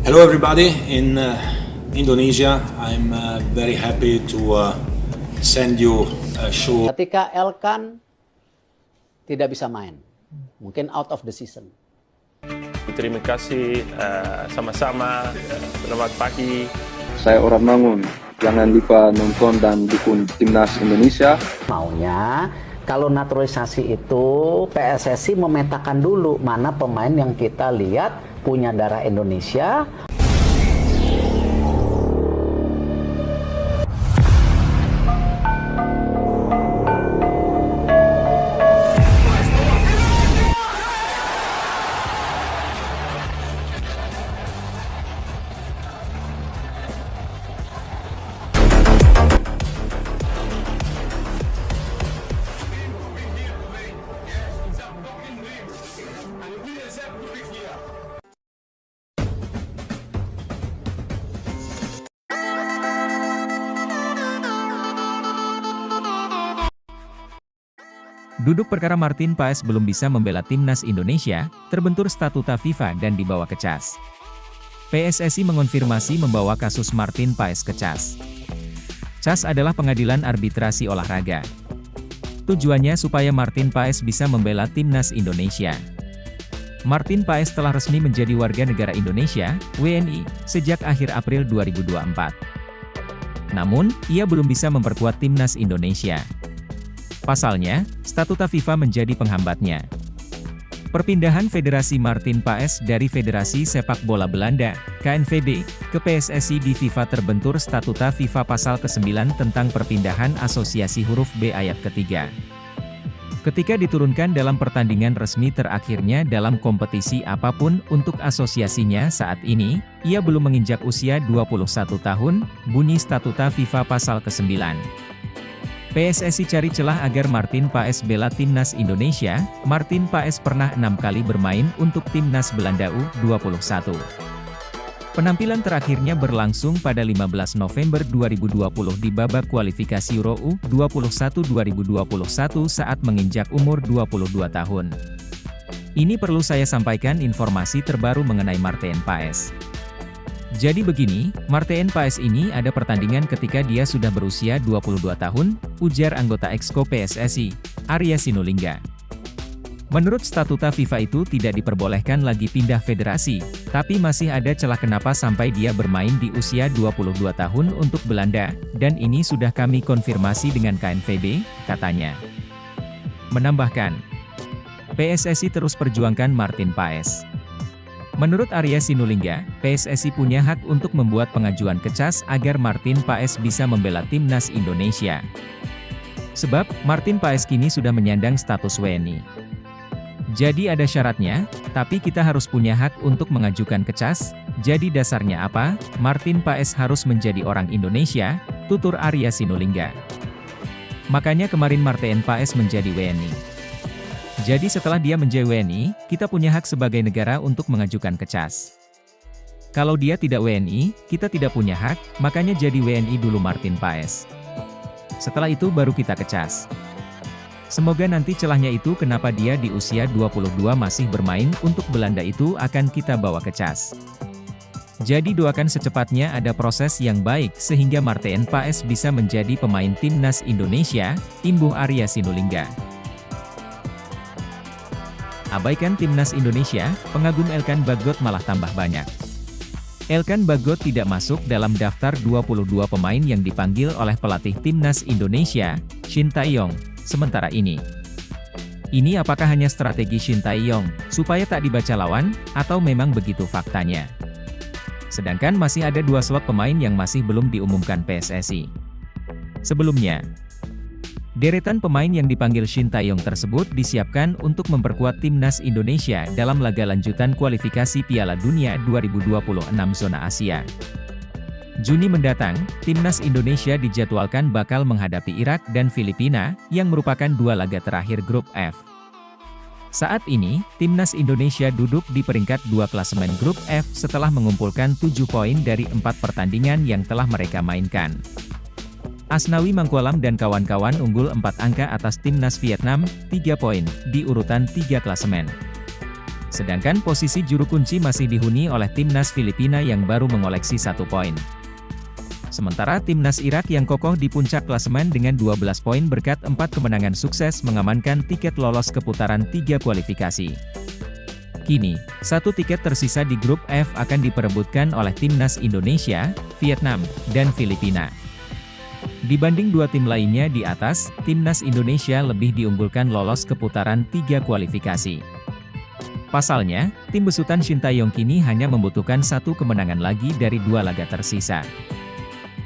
Hello everybody in Indonesia. I'm very happy to send you a show. Ketika Elkan tidak bisa main, mungkin out of the season. Terima kasih, sama-sama, selamat pagi. Saya orang Mangun, jangan lupa nonton dan dukung timnas Indonesia. Maunya kalau naturalisasi itu PSSI memetakan dulu mana pemain yang kita lihat punya darah Indonesia. Duduk perkara Martin Paes belum bisa membela timnas Indonesia, terbentur statuta FIFA dan dibawa ke CAS. PSSI mengonfirmasi membawa kasus Martin Paes ke CAS. CAS adalah pengadilan arbitrasi olahraga. Tujuannya supaya Martin Paes bisa membela timnas Indonesia. Martin Paes telah resmi menjadi warga negara Indonesia, WNI, sejak akhir April 2024. Namun, ia belum bisa memperkuat timnas Indonesia. Pasalnya, statuta FIFA menjadi penghambatnya. Perpindahan Federasi Martin Paes dari Federasi Sepak Bola Belanda, KNVB, ke PSSI di FIFA terbentur statuta FIFA pasal ke-9 tentang perpindahan asosiasi huruf B ayat ketiga. Ketika diturunkan dalam pertandingan resmi terakhirnya dalam kompetisi apapun untuk asosiasinya saat ini, ia belum menginjak usia 21 tahun, bunyi statuta FIFA pasal ke-9. PSSI cari celah agar Martin Paes bela timnas Indonesia. Martin Paes pernah 6 kali bermain untuk timnas Belanda U21. Penampilan terakhirnya berlangsung pada 15 November 2020 di babak kualifikasi Euro U21 2021 saat menginjak umur 22 tahun. Ini perlu saya sampaikan informasi terbaru mengenai Martin Paes. Jadi begini, Martin Paes ini ada pertandingan ketika dia sudah berusia 22 tahun, ujar anggota Exco PSSI, Arya Sinulinga. Menurut statuta FIFA itu tidak diperbolehkan lagi pindah federasi, tapi masih ada celah kenapa sampai dia bermain di usia 22 tahun untuk Belanda, dan ini sudah kami konfirmasi dengan KNVB, katanya. Menambahkan, PSSI terus perjuangkan Martin Paes. Menurut Arya Sinulinga, PSSI punya hak untuk membuat pengajuan ke CAS agar Martin Paes bisa membela timnas Indonesia. Sebab, Martin Paes kini sudah menyandang status WNI. Jadi ada syaratnya, tapi kita harus punya hak untuk mengajukan ke CAS. Jadi dasarnya apa? Martin Paes harus menjadi orang Indonesia, tutur Arya Sinulinga. Makanya kemarin Martin Paes menjadi WNI. Jadi setelah dia menjadi WNI, kita punya hak sebagai negara untuk mengajukan ke CAS. Kalau dia tidak WNI, kita tidak punya hak, makanya jadi WNI dulu Martin Paes. Setelah itu baru kita ke CAS. Semoga nanti celahnya itu kenapa dia di usia 22 masih bermain untuk Belanda itu akan kita bawa ke CAS. Jadi doakan secepatnya ada proses yang baik sehingga Martin Paes bisa menjadi pemain timnas Indonesia, imbuh Arya Sinulinga. Abaikan timnas Indonesia, pengagum Elkan Bagot malah tambah banyak. Elkan Bagot tidak masuk dalam daftar 22 pemain yang dipanggil oleh pelatih timnas Indonesia, Shin Tae-yong, sementara ini. Ini apakah hanya strategi Shin Tae-yong, supaya tak dibaca lawan, atau memang begitu faktanya? Sedangkan masih ada 2 slot pemain yang masih belum diumumkan PSSI. Sebelumnya, deretan pemain yang dipanggil Shin Tae-yong tersebut disiapkan untuk memperkuat timnas Indonesia dalam laga lanjutan kualifikasi Piala Dunia 2026 zona Asia. Juni mendatang, timnas Indonesia dijadwalkan bakal menghadapi Irak dan Filipina, yang merupakan 2 laga terakhir grup F. Saat ini, timnas Indonesia duduk di peringkat 2 klasemen grup F setelah mengumpulkan 7 poin dari 4 pertandingan yang telah mereka mainkan. Asnawi Mangkualam dan kawan-kawan unggul 4 angka atas timnas Vietnam, 3 poin, di urutan 3 klasemen. Sedangkan posisi juru kunci masih dihuni oleh timnas Filipina yang baru mengoleksi 1 poin. Sementara timnas Irak yang kokoh di puncak klasemen dengan 12 poin berkat 4 kemenangan sukses mengamankan tiket lolos ke putaran 3 kualifikasi. Kini, 1 tiket tersisa di grup F akan diperebutkan oleh timnas Indonesia, Vietnam, dan Filipina. Dibanding 2 tim lainnya di atas, timnas Indonesia lebih diunggulkan lolos ke putaran 3 kualifikasi. Pasalnya, tim besutan Shin Tae-yong kini hanya membutuhkan 1 kemenangan lagi dari 2 laga tersisa.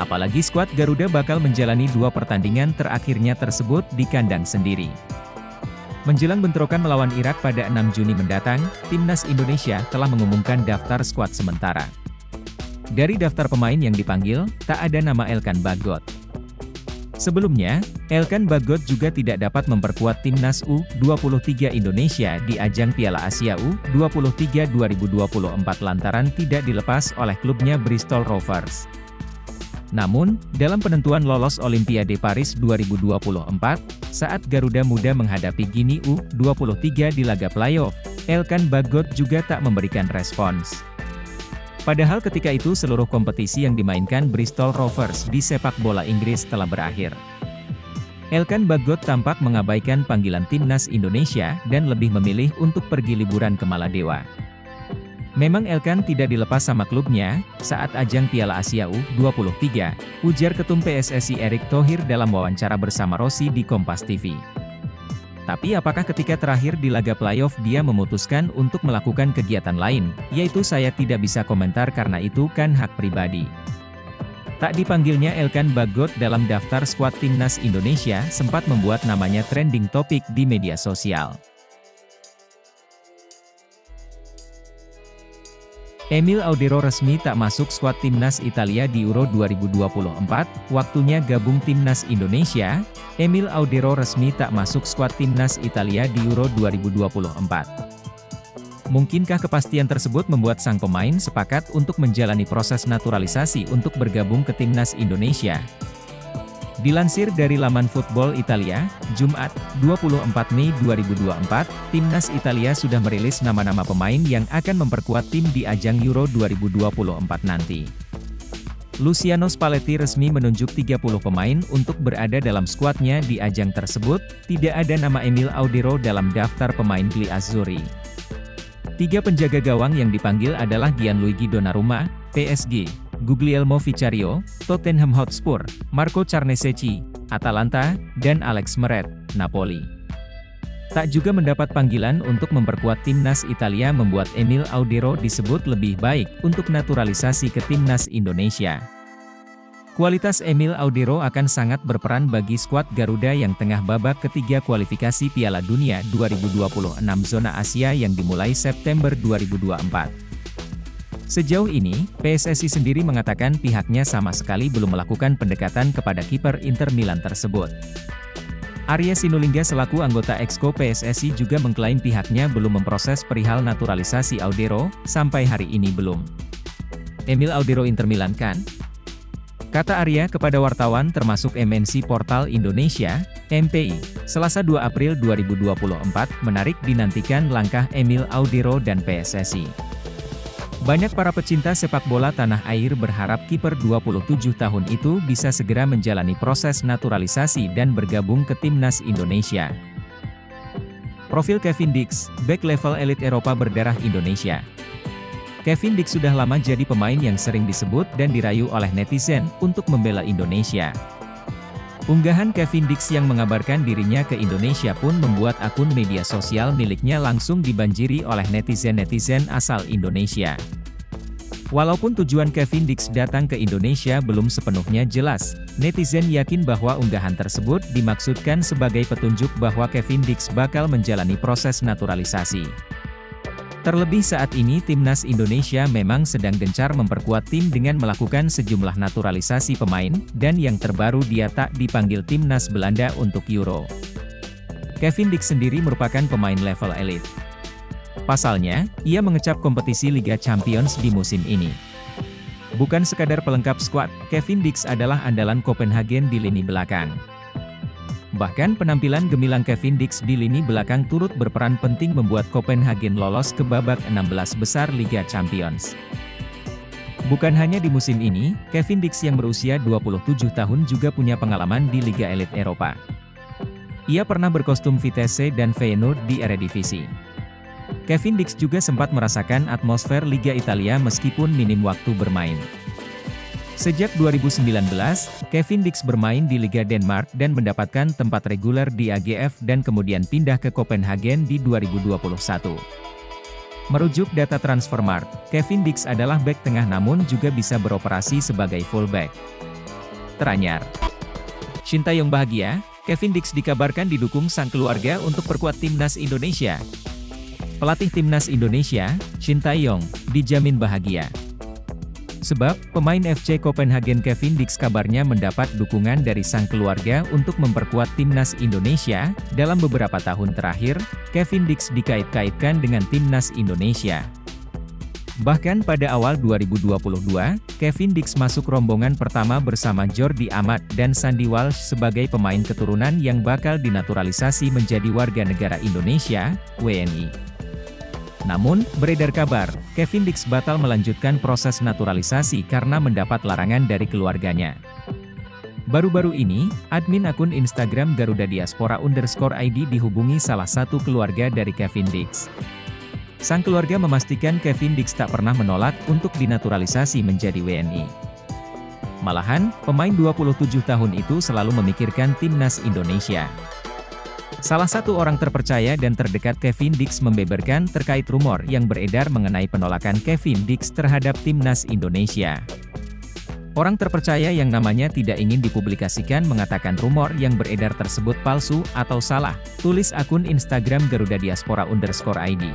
Apalagi skuad Garuda bakal menjalani 2 pertandingan terakhirnya tersebut di kandang sendiri. Menjelang bentrokan melawan Irak pada 6 Juni mendatang, timnas Indonesia telah mengumumkan daftar skuad sementara. Dari daftar pemain yang dipanggil, tak ada nama Elkan Bagot. Sebelumnya, Elkan Bagot juga tidak dapat memperkuat timnas U23 Indonesia di ajang Piala Asia U23 2024 lantaran tidak dilepas oleh klubnya Bristol Rovers. Namun, dalam penentuan lolos Olimpiade Paris 2024, saat Garuda Muda menghadapi Guinea U23 di laga playoff, Elkan Bagot juga tak memberikan respons. Padahal ketika itu seluruh kompetisi yang dimainkan Bristol Rovers di sepak bola Inggris telah berakhir. Elkan Bagot tampak mengabaikan panggilan timnas Indonesia dan lebih memilih untuk pergi liburan ke Maladewa. Memang Elkan tidak dilepas sama klubnya saat ajang Piala Asia U23, ujar Ketum PSSI Erick Thohir dalam wawancara bersama Rossi di Kompas TV. Tapi apakah ketika terakhir di laga playoff dia memutuskan untuk melakukan kegiatan lain, yaitu saya tidak bisa komentar karena itu kan hak pribadi. Tak dipanggilnya Elkan Bagot dalam daftar skuad timnas Indonesia sempat membuat namanya trending topik di media sosial. Emil Audero resmi tak masuk skuad timnas Italia di Euro 2024, waktunya gabung timnas Indonesia. Emil Audero resmi tak masuk skuad timnas Italia di Euro 2024. Mungkinkah kepastian tersebut membuat sang pemain sepakat untuk menjalani proses naturalisasi untuk bergabung ke timnas Indonesia? Dilansir dari laman Football Italia, Jumat, 24 Mei 2024, timnas Italia sudah merilis nama-nama pemain yang akan memperkuat tim di ajang Euro 2024 nanti. Luciano Spalletti resmi menunjuk 30 pemain untuk berada dalam skuadnya di ajang tersebut, tidak ada nama Emil Audero dalam daftar pemain Gli Azzurri. 3 penjaga gawang yang dipanggil adalah Gianluigi Donnarumma, PSG, Guglielmo Vicario, Tottenham Hotspur, Marco Carnesecchi, Atalanta, dan Alex Meret, Napoli. Tak juga mendapat panggilan untuk memperkuat timnas Italia membuat Emil Audero disebut lebih baik untuk naturalisasi ke timnas Indonesia. Kualitas Emil Audero akan sangat berperan bagi skuad Garuda yang tengah babak ketiga kualifikasi Piala Dunia 2026 zona Asia yang dimulai September 2024. Sejauh ini, PSSI sendiri mengatakan pihaknya sama sekali belum melakukan pendekatan kepada kiper Inter Milan tersebut. Arya Sinulinga selaku anggota Exco PSSI juga mengklaim pihaknya belum memproses perihal naturalisasi Audero, sampai hari ini belum. Emil Audero Inter Milan kan? Kata Arya kepada wartawan termasuk MNC Portal Indonesia, MPI, Selasa 2 April 2024, menarik dinantikan langkah Emil Audero dan PSSI. Banyak para pecinta sepak bola tanah air berharap kiper 27 tahun itu bisa segera menjalani proses naturalisasi dan bergabung ke timnas Indonesia. Profil Kevin Dix, bek level elit Eropa berdarah Indonesia. Kevin Dix sudah lama jadi pemain yang sering disebut dan dirayu oleh netizen untuk membela Indonesia. Unggahan Kevin Dix yang mengabarkan dirinya ke Indonesia pun membuat akun media sosial miliknya langsung dibanjiri oleh netizen-netizen asal Indonesia. Walaupun tujuan Kevin Dix datang ke Indonesia belum sepenuhnya jelas, netizen yakin bahwa unggahan tersebut dimaksudkan sebagai petunjuk bahwa Kevin Dix bakal menjalani proses naturalisasi. Terlebih saat ini timnas Indonesia memang sedang gencar memperkuat tim dengan melakukan sejumlah naturalisasi pemain, dan yang terbaru dia tak dipanggil timnas Belanda untuk Euro. Kevin Dix sendiri merupakan pemain level elit. Pasalnya, ia mengecap kompetisi Liga Champions di musim ini. Bukan sekadar pelengkap skuad, Kevin Dix adalah andalan Copenhagen di lini belakang. Bahkan penampilan gemilang Kevin Dix di lini belakang turut berperan penting membuat Copenhagen lolos ke babak 16 besar Liga Champions. Bukan hanya di musim ini, Kevin Dix yang berusia 27 tahun juga punya pengalaman di Liga Elit Eropa. Ia pernah berkostum Vitesse dan Feyenoord di Eredivisie. Kevin Dix juga sempat merasakan atmosfer Liga Italia meskipun minim waktu bermain. Sejak 2019, Kevin Dix bermain di Liga Denmark dan mendapatkan tempat reguler di AGF dan kemudian pindah ke Copenhagen di 2021. Merujuk data Transfermarkt, Kevin Dix adalah bek tengah namun juga bisa beroperasi sebagai fullback. Teranyar. Shin Tae-yong bahagia, Kevin Dix dikabarkan didukung sang keluarga untuk perkuat timnas Indonesia. Pelatih timnas Indonesia, Shin Tae-yong, dijamin bahagia. Sebab, pemain FC Copenhagen Kevin Dix kabarnya mendapat dukungan dari sang keluarga untuk memperkuat timnas Indonesia. Dalam beberapa tahun terakhir, Kevin Dix dikait-kaitkan dengan timnas Indonesia. Bahkan pada awal 2022, Kevin Dix masuk rombongan pertama bersama Jordi Amat dan Sandy Walsh sebagai pemain keturunan yang bakal dinaturalisasi menjadi warga negara Indonesia, WNI. Namun, beredar kabar, Kevin Dix batal melanjutkan proses naturalisasi karena mendapat larangan dari keluarganya. Baru-baru ini, admin akun Instagram Garuda Diaspora_ID dihubungi salah satu keluarga dari Kevin Dix. Sang keluarga memastikan Kevin Dix tak pernah menolak untuk dinaturalisasi menjadi WNI. Malahan, pemain 27 tahun itu selalu memikirkan timnas Indonesia. Salah satu orang terpercaya dan terdekat Kevin Dix membeberkan terkait rumor yang beredar mengenai penolakan Kevin Dix terhadap timnas Indonesia. Orang terpercaya yang namanya tidak ingin dipublikasikan mengatakan rumor yang beredar tersebut palsu atau salah, tulis akun Instagram Garuda Diaspora_ID.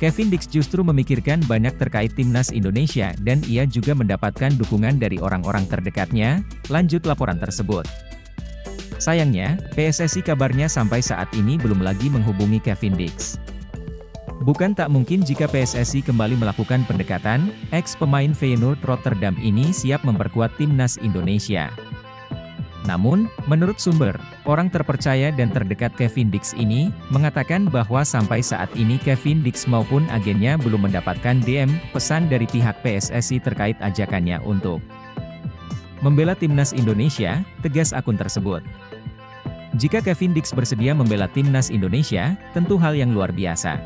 Kevin Dix justru memikirkan banyak terkait timnas Indonesia dan ia juga mendapatkan dukungan dari orang-orang terdekatnya, lanjut laporan tersebut. Sayangnya, PSSI kabarnya sampai saat ini belum lagi menghubungi Kevin Dix. Bukan tak mungkin jika PSSI kembali melakukan pendekatan, ex-pemain Feyenoord Rotterdam ini siap memperkuat timnas Indonesia. Namun, menurut sumber, orang terpercaya dan terdekat Kevin Dix ini, mengatakan bahwa sampai saat ini Kevin Dix maupun agennya belum mendapatkan DM, pesan dari pihak PSSI terkait ajakannya untuk membela timnas Indonesia, tegas akun tersebut. Jika Kevin Dix bersedia membela timnas Indonesia, tentu hal yang luar biasa.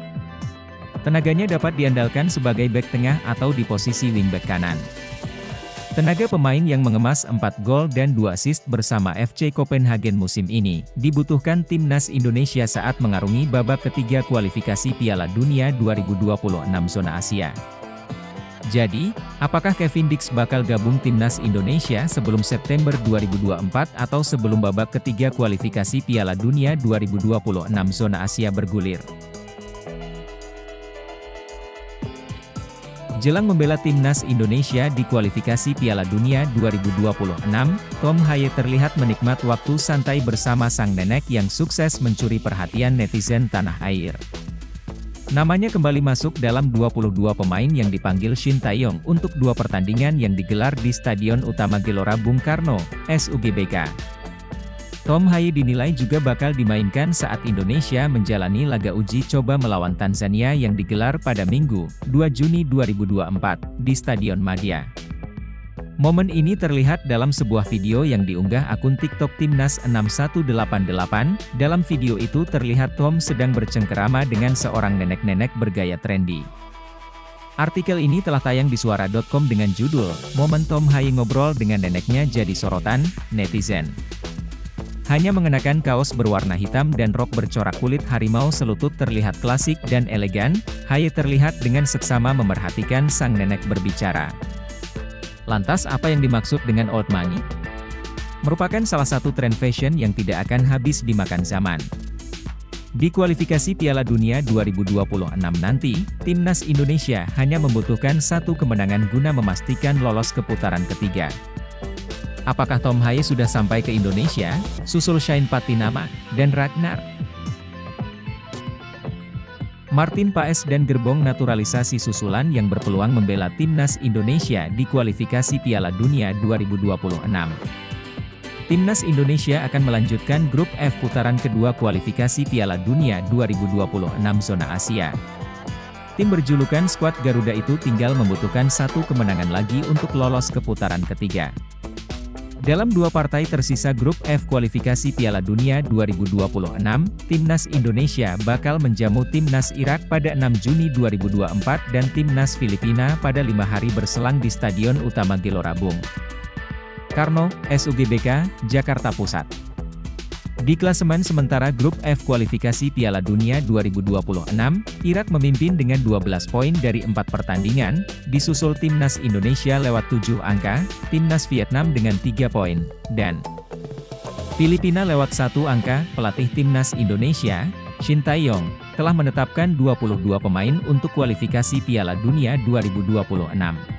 Tenaganya dapat diandalkan sebagai bek tengah atau di posisi wingback kanan. Tenaga pemain yang mengemas 4 gol dan 2 assist bersama FC Copenhagen musim ini, dibutuhkan timnas Indonesia saat mengarungi babak ketiga kualifikasi Piala Dunia 2026 zona Asia. Jadi, apakah Kevin Dix bakal gabung timnas Indonesia sebelum September 2024 atau sebelum babak ketiga kualifikasi Piala Dunia 2026 zona Asia bergulir? Jelang membela timnas Indonesia di kualifikasi Piala Dunia 2026, Tom Haye terlihat menikmat waktu santai bersama sang nenek yang sukses mencuri perhatian netizen tanah air. Namanya kembali masuk dalam 22 pemain yang dipanggil Shin Tae-yong untuk 2 pertandingan yang digelar di Stadion Utama Gelora Bung Karno, SUGBK. Tom Haye dinilai juga bakal dimainkan saat Indonesia menjalani laga uji coba melawan Tanzania yang digelar pada Minggu, 2 Juni 2024, di Stadion Madia. Momen ini terlihat dalam sebuah video yang diunggah akun TikTok Timnas 6188. Dalam video itu terlihat Tom sedang bercengkerama dengan seorang nenek-nenek bergaya trendy. Artikel ini telah tayang di suara.com dengan judul, "Momen Tom Haye ngobrol dengan neneknya jadi sorotan netizen." Hanya mengenakan kaos berwarna hitam dan rok bercorak kulit harimau selutut terlihat klasik dan elegan, Haye terlihat dengan seksama memerhatikan sang nenek berbicara. Lantas apa yang dimaksud dengan old money? Merupakan salah satu tren fashion yang tidak akan habis dimakan zaman. Di kualifikasi Piala Dunia 2026 nanti, timnas Indonesia hanya membutuhkan 1 kemenangan guna memastikan lolos ke putaran ketiga. Apakah Tom Haye sudah sampai ke Indonesia? Susul Shane Patinama dan Ragnar. Martin Paes dan gerbong naturalisasi susulan yang berpeluang membela timnas Indonesia di kualifikasi Piala Dunia 2026. Timnas Indonesia akan melanjutkan grup F putaran kedua kualifikasi Piala Dunia 2026 zona Asia. Tim berjulukan skuad Garuda itu tinggal membutuhkan satu kemenangan lagi untuk lolos ke putaran ketiga. Dalam dua partai tersisa grup F kualifikasi Piala Dunia 2026, Timnas Indonesia bakal menjamu Timnas Irak pada 6 Juni 2024 dan Timnas Filipina pada 5 hari berselang di Stadion Utama Gelora Bung Karno, SUGBK, Jakarta Pusat. Di klasemen sementara grup F kualifikasi Piala Dunia 2026, Irak memimpin dengan 12 poin dari 4 pertandingan, disusul Timnas Indonesia lewat 7 angka, Timnas Vietnam dengan 3 poin, dan Filipina lewat 1 angka. Pelatih Timnas Indonesia, Shin Tae-yong, telah menetapkan 22 pemain untuk kualifikasi Piala Dunia 2026.